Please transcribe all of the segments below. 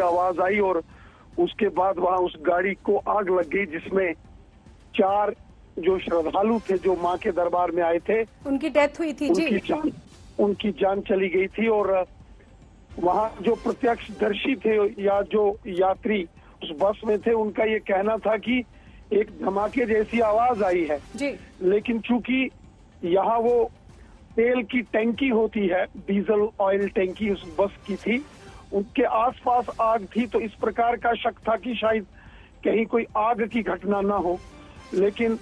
आवाज आई और उसके बाद वहां उस गाड़ी को आग लग गई, जिसमें 4 जो श्रद्धालु थे जो मां के दरबार में आए थे, उनकी डेथ हुई थी। उनकी जान चली गई थी। और वहां जो प्रत्यक्षदर्शी थे या जो यात्री उस बस में थे, उनका ये कहना था कि एक धमाके जैसी आवाज आई है जी। लेकिन चूंकि यहाँ वो तेल की टैंकी होती है, डीजल ऑयल टैंकी उस बस की थी, उनके आसपास आग थी, तो इस प्रकार का शक था कि शायद कहीं कोई आग की घटना ना हो। लेकिन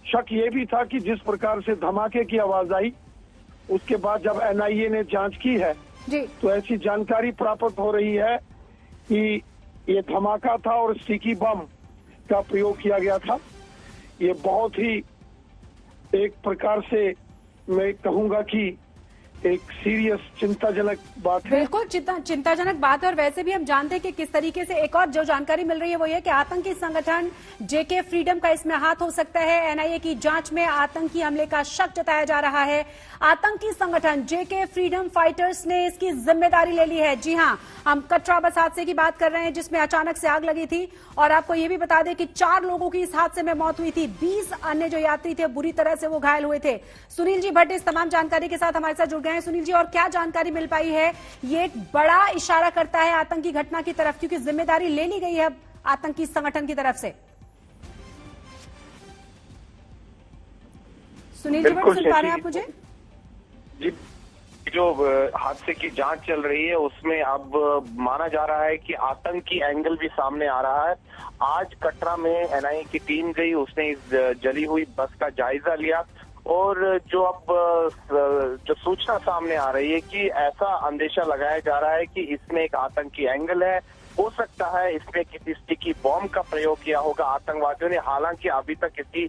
शक ये भी था कि जिस प्रकार से धमाके की आवाज आई, उसके बाद जब एनआईए ने जांच की है जी, तो ऐसी जानकारी प्राप्त हो रही है कि ये धमाका था और स्टिकी बम का प्रयोग किया गया था। ये बहुत ही एक प्रकार से मैं कहूंगा कि एक सीरियस चिंताजनक बात है। बिल्कुल चिंताजनक बात है। और वैसे भी हम जानते हैं कि किस तरीके से एक और जो जानकारी मिल रही है वो ये कि आतंकी संगठन जेके फ्रीडम का इसमें हाथ हो सकता है। एनआईए की जांच में आतंकी हमले का शक जताया जा रहा है। आतंकी संगठन जेके फ्रीडम फाइटर्स ने इसकी जिम्मेदारी ले ली है। जी हां, हम कटरा बस हादसे की बात कर रहे हैं जिसमें अचानक से आग लगी थी। और आपको ये भी बता दें कि 4 लोगों की इस हादसे में मौत हुई थी, 20 अन्य जो यात्री थे बुरी तरह से वो घायल हुए थे। सुनील जी भट्ट इस तमाम जानकारी के साथ हमारे साथ जुड़ गए हैं। सुनील जी, और क्या जानकारी मिल पाई है? ये एक बड़ा इशारा करता है आतंकी घटना की तरफ, क्योंकि जिम्मेदारी ले ली गई है अब आतंकी संगठन की तरफ से। सुनील जी भट्ट, सुन पा रहे हैं आप मुझे? जी, जो हादसे की जांच चल रही है उसमें अब माना जा रहा है कि आतंकी एंगल भी सामने आ रहा है। आज कटरा में एनआईए की टीम गई, उसने इस जली हुई बस का जायजा लिया और जो अब जो सूचना सामने आ रही है कि ऐसा अंदेशा लगाया जा रहा है कि इसमें एक आतंकी एंगल है। हो सकता है इसमें किसी स्टिकी बॉम्ब का प्रयोग किया होगा आतंकवादियों ने। हालांकि अभी तक इसकी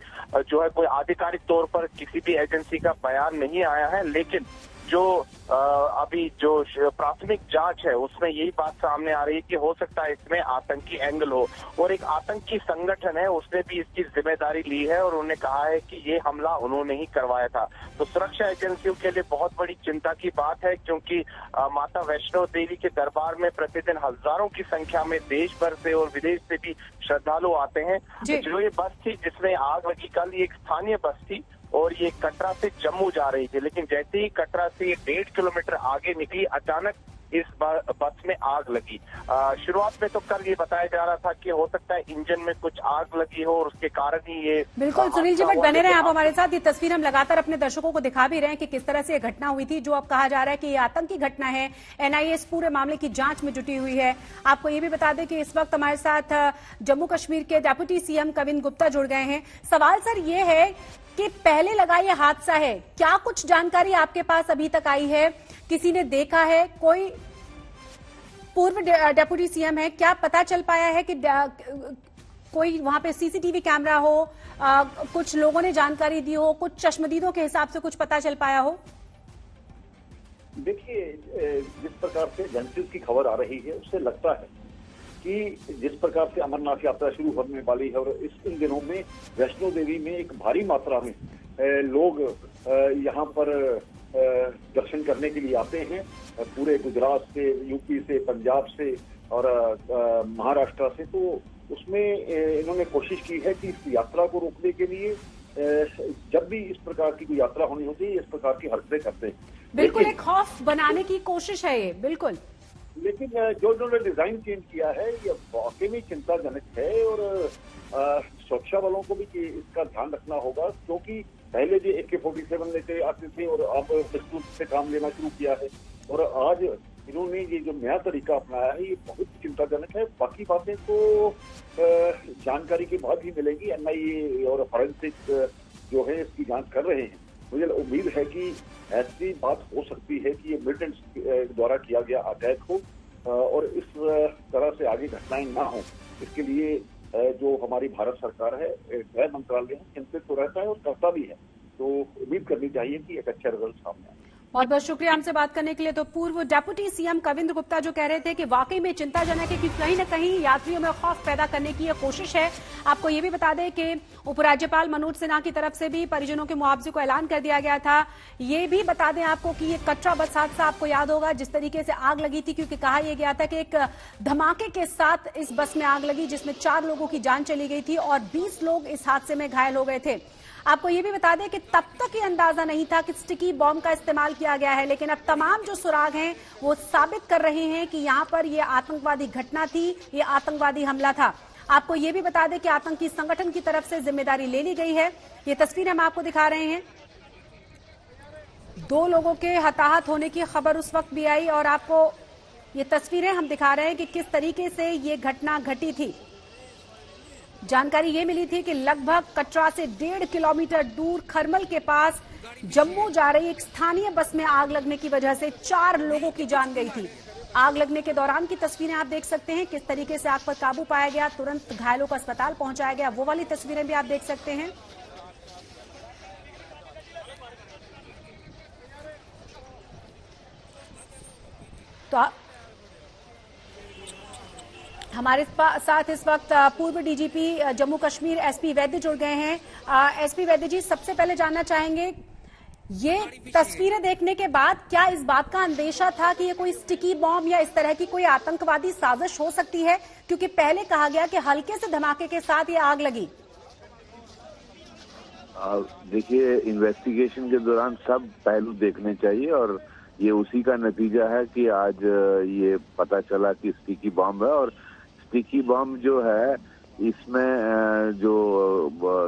जो है कोई आधिकारिक तौर पर किसी भी एजेंसी का बयान नहीं आया है, लेकिन जो अभी जो प्राथमिक जांच है उसमें यही बात सामने आ रही है कि हो सकता है इसमें आतंकी एंगल हो। और एक आतंकी संगठन है, उसने भी इसकी जिम्मेदारी ली है और उन्होंने कहा है कि ये हमला उन्होंने ही करवाया था। तो सुरक्षा एजेंसियों के लिए बहुत बड़ी चिंता की बात है, क्योंकि माता वैष्णो देवी के दरबार में प्रतिदिन हजारों की संख्या में देश भर से और विदेश से भी श्रद्धालु आते हैं। जो ये बस थी जिसमें आग लगी कल, ये एक स्थानीय बस थी और ये कटरा से जम्मू जा रही थी, लेकिन जैसे ही कटरा से 1.5 किलोमीटर आगे निकली, अचानक इस बस में आग लगी। शुरुआत में तो कल ये बताया जा रहा था कि हो सकता है इंजन में कुछ आग लगी हो और उसके कारण ही ये। बिल्कुल सुनील जी भट्ट बने रहे आप हमारे साथ। ये तस्वीर हम लगातार अपने दर्शकों को दिखा भी रहे हैं कि किस तरह से ये घटना हुई थी, जो अब कहा जा रहा है कि ये आतंकी घटना है। एनआईए इस पूरे मामले की जांच में जुटी हुई है। आपको ये भी बता दें कि इस वक्त हमारे साथ जम्मू कश्मीर के डेप्यूटी सीएम कविन गुप्ता जुड़ गए हैं। सवाल सर ये है कि पहले लगा ये हादसा है, क्या कुछ जानकारी आपके पास अभी तक आई है? किसी ने देखा है? कोई पूर्व डेप्यूटी सीएम है, क्या पता चल पाया है कि कोई वहां पे सीसीटीवी कैमरा हो, कुछ लोगों ने जानकारी दी हो, कुछ चश्मदीदों के हिसाब से कुछ पता चल पाया हो? देखिए, जिस प्रकार से घंटे की खबर आ रही है उससे लगता है कि जिस प्रकार से अमरनाथ यात्रा शुरू होने वाली है और इन दिनों में वैष्णो देवी में एक भारी मात्रा में लोग यहाँ पर दर्शन करने के लिए आते हैं, पूरे गुजरात से, यूपी से, पंजाब से और महाराष्ट्र से। तो उसमें इन्होंने कोशिश की है कि इस यात्रा को रोकने के लिए जब भी इस प्रकार की कोई यात्रा होनी होती है इस प्रकार की हरकतें करते हैं। बिल्कुल एक खौफ बनाने की कोशिश है ये, बिल्कुल। लेकिन जो इन्होंने डिजाइन चेंज किया है ये वाकई में चिंताजनक है और सुरक्षा बलों को भी इसका ध्यान रखना होगा, क्योंकि पहले जो AK-47 लेते आते थे और अब पिस्तौल से काम लेना शुरू किया है और आज इन्होंने ये जो नया तरीका अपनाया है ये बहुत चिंताजनक है। बाकी बातें तो जानकारी के बाद ही मिलेंगी। एनआईए और फॉरेंसिक जो है इसकी जांच कर रहे हैं। मुझे उम्मीद है कि ऐसी बात हो सकती है कि ये मिलिटेंट्स द्वारा किया गया अटैक हो और इस तरह से आगे घटनाएं ना हो। इसके लिए जो हमारी भारत सरकार है, गृह मंत्रालय है, चिंतित तो रहता है और करता भी है। तो उम्मीद करनी चाहिए कि एक अच्छा रिजल्ट सामने आए। बहुत बहुत शुक्रिया हमसे बात करने के लिए। तो पूर्व डेप्यूटी सीएम कविंद्र गुप्ता जो कह रहे थे कि वाकई में चिंताजनक है कि कहीं न कहीं यात्रियों में खौफ पैदा करने की ये कोशिश है। आपको ये भी बता दें कि उपराज्यपाल मनोज सिन्हा की तरफ से भी परिजनों के मुआवजे को ऐलान कर दिया गया था। ये भी बता दें आपको कि ये कटरा बस हादसा आपको याद होगा जिस तरीके से आग लगी थी, क्योंकि कहा यह गया था कि एक धमाके के साथ इस बस में आग लगी जिसमें 4 लोगों की जान चली गई थी और 20 लोग इस हादसे में घायल हो गए थे। आपको ये भी बता दें कि तब तक ये अंदाजा नहीं था कि स्टिकी बॉम्ब का इस्तेमाल किया गया है, लेकिन अब तमाम जो सुराग हैं वो साबित कर रहे हैं कि यहां पर ये आतंकवादी घटना थी, ये आतंकवादी हमला था। आपको ये भी बता दें कि आतंकी संगठन की तरफ से जिम्मेदारी ले ली गई है। ये तस्वीर हम आपको दिखा रहे हैं। 2 लोगों के हताहत होने की खबर उस वक्त भी आई और आपको ये तस्वीरें हम दिखा रहे हैं कि किस तरीके से ये घटना घटी थी। जानकारी ये मिली थी कि लगभग कटरा से 1.5 किलोमीटर दूर खरमल के पास जम्मू जा रही एक स्थानीय बस में आग लगने की वजह से 4 लोगों की जान गई थी। आग लगने के दौरान की तस्वीरें आप देख सकते हैं, किस तरीके से आग पर काबू पाया गया, तुरंत घायलों को अस्पताल पहुंचाया गया, वो वाली तस्वीरें भी आप देख सकते हैं। तो हमारे साथ इस वक्त पूर्व डीजीपी जम्मू कश्मीर एसपी वैद्य जुड़ गए हैं। एसपी वैद्य जी, सबसे पहले जानना चाहेंगे, ये तस्वीरें देखने के बाद क्या इस बात का अंदेशा था कि ये कोई स्टिकी बॉम्ब या इस तरह की कोई आतंकवादी साजिश हो सकती है? क्योंकि पहले कहा गया कि हल्के से धमाके के साथ ये आग लगी। देखिए, इन्वेस्टिगेशन के दौरान सब पहलू देखने चाहिए और ये उसी का नतीजा है कि आज ये पता चला कि स्टिकी बॉम्ब है। और स्टिकी बॉम्ब जो है इसमें जो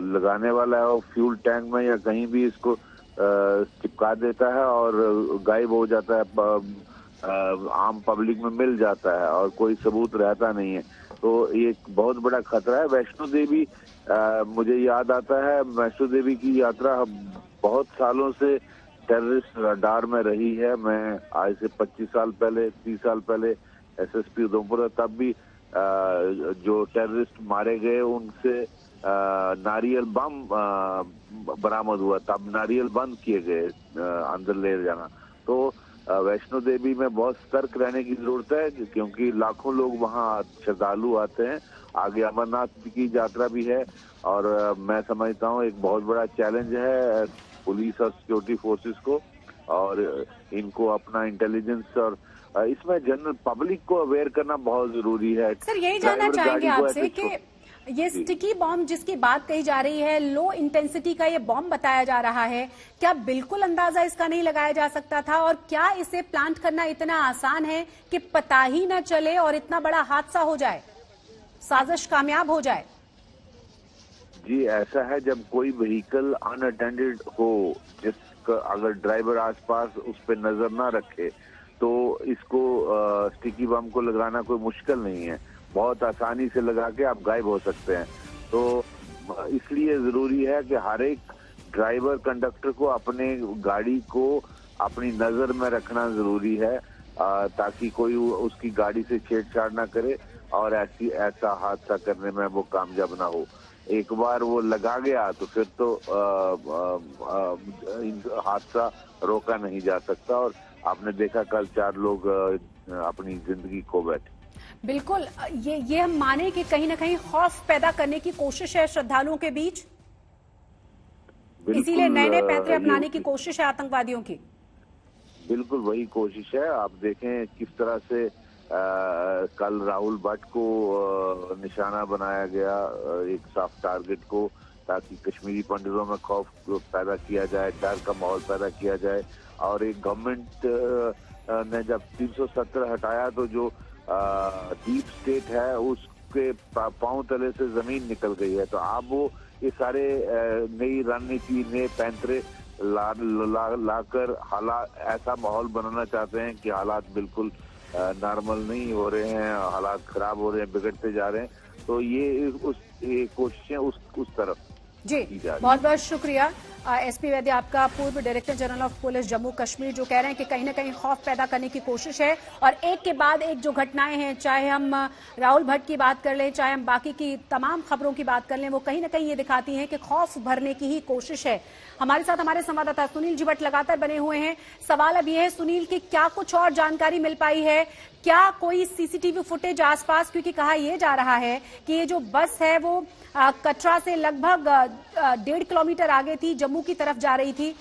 लगाने वाला है वो फ्यूल टैंक में या कहीं भी इसको चिपका देता है और गायब हो जाता है, आम पब्लिक में मिल जाता है और कोई सबूत रहता नहीं है। तो ये एक बहुत बड़ा खतरा है। वैष्णो देवी मुझे याद आता है, वैष्णो देवी की यात्रा बहुत सालों से टेररिस्ट रडार में रही है। मैं आज से 25 साल पहले, 30 साल पहले एसएसपी उधमपुर, तब भी जो टेररिस्ट मारे गए उनसे नारियल बम बरामद हुआ, तब नारियल बंद किए गए अंदर ले जाना। तो वैष्णो देवी में बहुत सतर्क रहने की जरूरत है क्योंकि लाखों लोग वहाँ श्रद्धालु आते हैं। आगे अमरनाथ की यात्रा भी है और मैं समझता हूँ एक बहुत बड़ा चैलेंज है पुलिस और सिक्योरिटी फोर्सेस को, और इनको अपना इंटेलिजेंस और इसमें जनरल पब्लिक को अवेयर करना बहुत जरूरी है। सर, यही जानना चाहेंगे आपसे कि ये स्टिकी बॉम्ब जिसकी बात कही जा रही है, लो इंटेंसिटी का ये बॉम्ब बताया जा रहा है, क्या बिल्कुल अंदाजा इसका नहीं लगाया जा सकता था? और क्या इसे प्लांट करना इतना आसान है कि पता ही न चले और इतना बड़ा हादसा हो जाए, साजिश कामयाब हो जाए? जी, ऐसा है, जब कोई व्हीकल अनअटेंडेड हो, जिसका अगर ड्राइवर आसपास उस पर नजर ना रखे तो इसको स्टिकी बम को लगाना कोई मुश्किल नहीं है। बहुत आसानी से लगा के आप गायब हो सकते हैं। तो इसलिए जरूरी है कि हर एक ड्राइवर कंडक्टर को अपने गाड़ी को अपनी नजर में रखना जरूरी है ताकि कोई उसकी गाड़ी से छेड़छाड़ ना करे और ऐसा हादसा करने में वो कामयाब ना हो। एक बार वो लगा गया तो फिर तो हादसा रोका नहीं जा सकता। और आपने देखा कल 4 लोग अपनी जिंदगी खो बैठे। बिल्कुल, ये हम माने कि कहीं ना कहीं खौफ पैदा करने की कोशिश है श्रद्धालुओं के बीच, इसीलिए नए नए पैंतरे अपनाने की कोशिश है आतंकवादियों की। बिल्कुल वही कोशिश है। आप देखें किस तरह से कल राहुल भट्ट को निशाना बनाया गया, एक सॉफ्ट टारगेट को, ताकि कश्मीरी पंडितों में खौफ पैदा किया जाए, डर का माहौल पैदा किया जाए। और एक गवर्नमेंट ने जब 370 हटाया तो जो डीप स्टेट है उसके पांव तले से जमीन निकल गई है। तो आप वो ये सारे नई रणनीति, नए पैंतरे लाकर हालात, ऐसा माहौल बनाना चाहते हैं कि हालात बिल्कुल नॉर्मल नहीं हो रहे हैं, हालात खराब हो रहे हैं, बिगड़ते जा रहे हैं। तो ये कोशिशें उस तरफ। जी, बहुत बहुत शुक्रिया एसपी वैद्य, आपका पूर्व director general of police Jammu Kashmir, जो कह रहे हैं कि कहीं ना कहीं खौफ पैदा करने की कोशिश है। और एक के बाद एक जो घटनाएं हैं, चाहे हम राहुल भट्ट की बात कर लें, चाहे हम बाकी की तमाम खबरों की बात कर लें, वो कहीं ना कहीं ये दिखाती हैं कि खौफ भरने की ही कोशिश है। हमारे साथ हमारे संवाददाता सुनील जी भट्ट लगातार बने हुए हैं। सवाल अब ये है सुनील कि क्या कुछ और जानकारी मिल पाई है, क्या कोई सीसीटीवी फुटेज आसपास, क्योंकि कहा यह जा रहा है कि ये जो बस है वो कटरा से लगभग 1.5 किलोमीटर आगे थी, जम्मू की तरफ जा रही थी।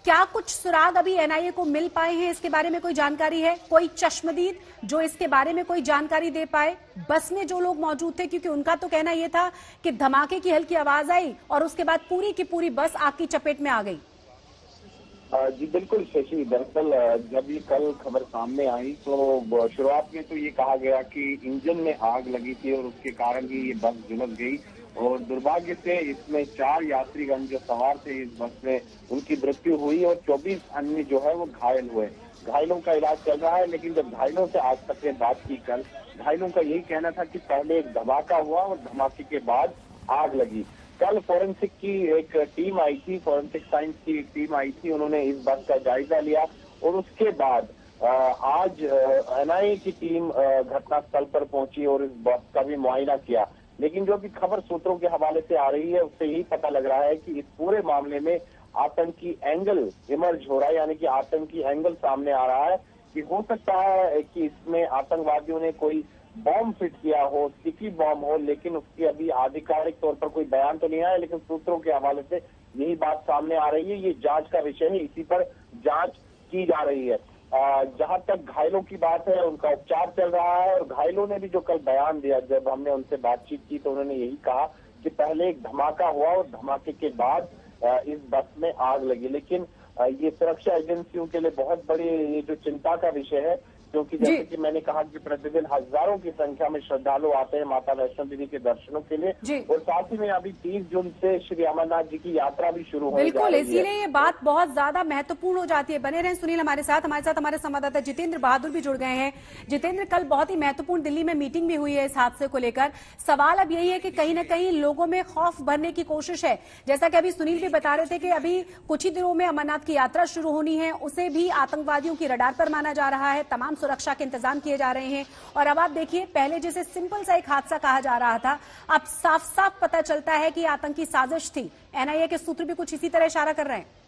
क्या कुछ सुराग अभी एनआईए को मिल पाए हैं, इसके बारे में कोई जानकारी है? कोई चश्मदीद जो इसके बारे में कोई जानकारी दे पाए? बस में जो लोग मौजूद थे, क्योंकि उनका तो कहना यह था कि धमाके की हल्की आवाज आई और उसके बाद पूरी की पूरी बस आग की चपेट में आ गई। जी बिल्कुल शशि, दरअसल जब ये कल खबर सामने आई तो शुरुआत में तो ये कहा गया कि इंजन में आग लगी थी और उसके कारण ही ये बस झुलस गई। और दुर्भाग्य से इसमें 4 यात्रीगण जो सवार थे इस बस में, उनकी मृत्यु हुई और 24 अन्य जो है वो घायल हुए। घायलों का इलाज चल रहा है, लेकिन जब घायलों से आज तक ने बात की कल, घायलों का यही कहना था कि पहले एक धमाका हुआ और धमाके के बाद आग लगी। कल फोरेंसिक की एक टीम आई थी, फोरेंसिक साइंस की एक टीम आई थी, उन्होंने इस बस का जायजा लिया और उसके बाद आज एनआईए की टीम घटनास्थल पर पहुंची और इस बस का भी मुआयना किया। लेकिन जो भी खबर सूत्रों के हवाले से आ रही है उससे यही पता लग रहा है कि इस पूरे मामले में आतंकी एंगल इमर्ज हो रहा है, यानी कि आतंकी एंगल सामने आ रहा है कि हो सकता है कि इसमें आतंकवादियों ने कोई बॉम्ब फिट किया हो, स्टिकी बॉम्ब हो, लेकिन उसकी अभी आधिकारिक तौर पर कोई बयान तो नहीं आया। लेकिन सूत्रों के हवाले से यही बात सामने आ रही है। ये जांच का विषय है, इसी पर जांच की जा रही है। जहां तक घायलों की बात है, उनका उपचार चल रहा है और घायलों ने भी जो कल बयान दिया, जब हमने उनसे बातचीत की तो उन्होंने यही कहा कि पहले एक धमाका हुआ और धमाके के बाद इस बस में आग लगी। लेकिन ये सुरक्षा एजेंसियों के लिए बहुत बड़ी ये जो चिंता का विषय है, क्योंकि जैसे कि मैंने कहा कि प्रतिदिन हजारों की संख्या में श्रद्धालु आते हैं माता वैष्णो देवी के दर्शनों के लिए और साथ ही में अभी 30 जून से श्री अमरनाथ जी की यात्रा भी शुरू हो बिल्कुल, इसीलिए ये बात बहुत ज्यादा महत्वपूर्ण हो जाती है। बने रहें सुनील हमारे साथ हमारे संवाददाता जितेंद्र बहादुर भी जुड़ गए हैं। जितेंद्र, कल बहुत ही महत्वपूर्ण दिल्ली में मीटिंग भी हुई है इस हादसे को लेकर। सवाल अब यही है कि कहीं ना कहीं लोगों में खौफ भरने की कोशिश है। जैसा कि अभी सुनील भी बता रहे थे कि अभी कुछ ही दिनों में अमरनाथ की यात्रा शुरू होनी है, उसे भी आतंकवादियों की रडार पर माना जा रहा है, तमाम सुरक्षा के इंतजाम किए जा रहे हैं। और अब आप देखिए, पहले जिसे सिंपल सा एक हादसा कहा जा रहा था, अब साफ साफ पता चलता है कि आतंकी साजिश थी। एनआईए के सूत्र भी कुछ इसी तरह इशारा कर रहे हैं।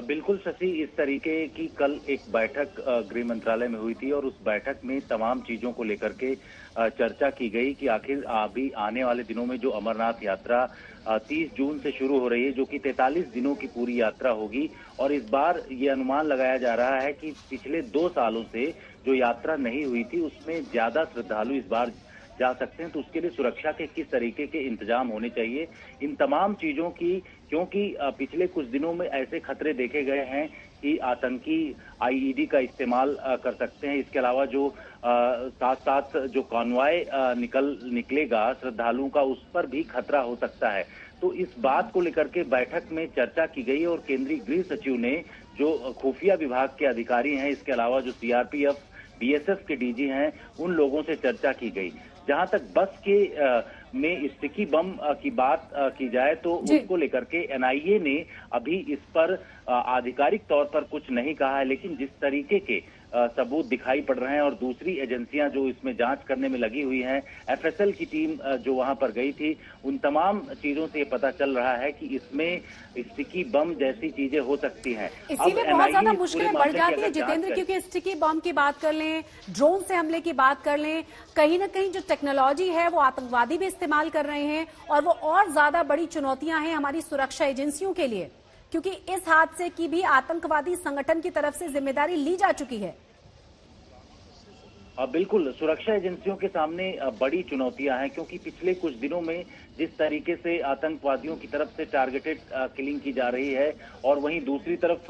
बिल्कुल शशि, इस तरीके की कल एक बैठक गृह मंत्रालय में हुई थी और उस बैठक में तमाम चीजों को लेकर के चर्चा की गई कि आखिर अभी आने वाले दिनों में जो अमरनाथ यात्रा 30 जून से शुरू हो रही है, जो कि 43 दिनों की पूरी यात्रा होगी। और इस बार ये अनुमान लगाया जा रहा है कि पिछले 2 सालों से जो यात्रा नहीं हुई थी उसमें ज्यादा श्रद्धालु इस बार जा सकते हैं। तो उसके लिए सुरक्षा के किस तरीके के इंतजाम होने चाहिए, इन तमाम चीजों की, क्योंकि पिछले कुछ दिनों में ऐसे खतरे देखे गए हैं कि आतंकी आईईडी का इस्तेमाल कर सकते हैं। इसके अलावा जो साथ साथ जो कॉन्वॉय निकलेगा श्रद्धालुओं का, उस पर भी खतरा हो सकता है। तो इस बात को लेकर के बैठक में चर्चा की गई और केंद्रीय गृह सचिव ने जो खुफिया विभाग के अधिकारी हैं, इसके अलावा जो सीआरपीएफ बीएसएफ के डीजी हैं, उन लोगों से चर्चा की गई। जहां तक बस के में स्टिकी बम की बात की जाए तो उसको लेकर के एनआईए ने अभी इस पर आधिकारिक तौर पर कुछ नहीं कहा है, लेकिन जिस तरीके के सबूत दिखाई पड़ रहे हैं और दूसरी एजेंसियां जो इसमें जांच करने में लगी हुई हैं, एफएसएल की टीम जो वहां पर गई थी, उन तमाम चीजों से ये पता चल रहा है कि इसमें स्टिकी बम जैसी चीजें हो सकती हैं। इसीलिए बहुत ज्यादा मुश्किलें बढ़ जाती है जितेंद्र, क्योंकि स्टिकी बम की बात कर लें, ड्रोन से हमले की बात कर लें, कहीं ना कहीं जो टेक्नोलॉजी है वो आतंकवादी भी इस्तेमाल कर रहे हैं और वो और ज्यादा बड़ी चुनौतियां हैं हमारी सुरक्षा एजेंसियों के लिए, क्योंकि इस हादसे की भी आतंकवादी संगठन की तरफ से जिम्मेदारी ली जा चुकी है। बिल्कुल, सुरक्षा एजेंसियों के सामने बड़ी चुनौतियां हैं, क्योंकि पिछले कुछ दिनों में जिस तरीके से आतंकवादियों की तरफ से टारगेटेड किलिंग की जा रही है और वहीं दूसरी तरफ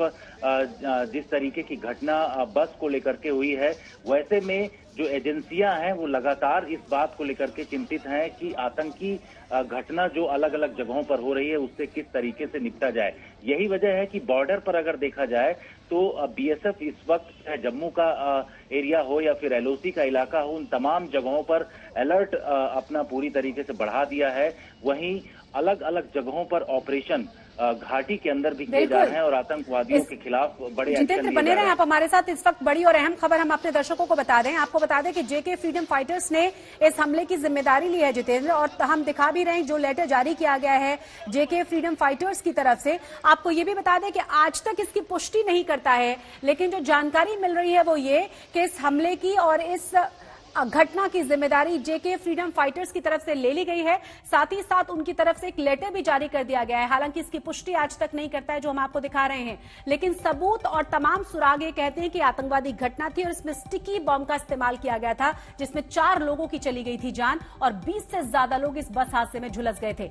जिस तरीके की घटना बस को लेकर के हुई है, वैसे में जो एजेंसियां हैं वो लगातार इस बात को लेकर के चिंतित हैं कि आतंकी घटना जो अलग अलग जगहों पर हो रही है उससे किस तरीके से निपटा जाए। यही वजह है कि बॉर्डर पर अगर देखा जाए तो बीएसएफ इस वक्त जम्मू का एरिया हो या फिर एलओसी का इलाका हो, उन तमाम जगहों पर अलर्ट अपना पूरी तरीके से बढ़ा दिया है। वहीं अलग अलग जगहों पर ऑपरेशन घाटी के अंदर भी किए जा रहे हैं और आतंकवादियों के खिलाफ बड़े एक्शन जितेंद्र बने रहे आप हमारे साथ। इस वक्त बड़ी और अहम खबर हम अपने दर्शकों को बता दें, आपको बता दें कि जेके फ्रीडम फाइटर्स ने इस हमले की जिम्मेदारी ली है जितेंद्र, और हम दिखा भी रहे हैं जो लेटर जारी किया गया है जेके फ्रीडम फाइटर्स की तरफ से। आपको ये भी बता दें कि आज तक इसकी पुष्टि नहीं करता है, लेकिन जो जानकारी मिल रही है वो ये कि इस हमले की और इस घटना की जिम्मेदारी जेके फ्रीडम फाइटर्स की तरफ से ले ली गई है। साथ ही साथ उनकी तरफ से एक लेटर भी जारी कर दिया गया है। हालांकि इसकी पुष्टि आज तक नहीं करता है जो हम आपको दिखा रहे हैं, लेकिन सबूत और तमाम सुराग ये कहते हैं कि आतंकवादी घटना थी और इसमें स्टिकी बॉम्ब का इस्तेमाल किया गया था, जिसमें 4 लोगों की चली गई थी जान और 20 से ज्यादा लोग इस बस हादसे में झुलस गए थे।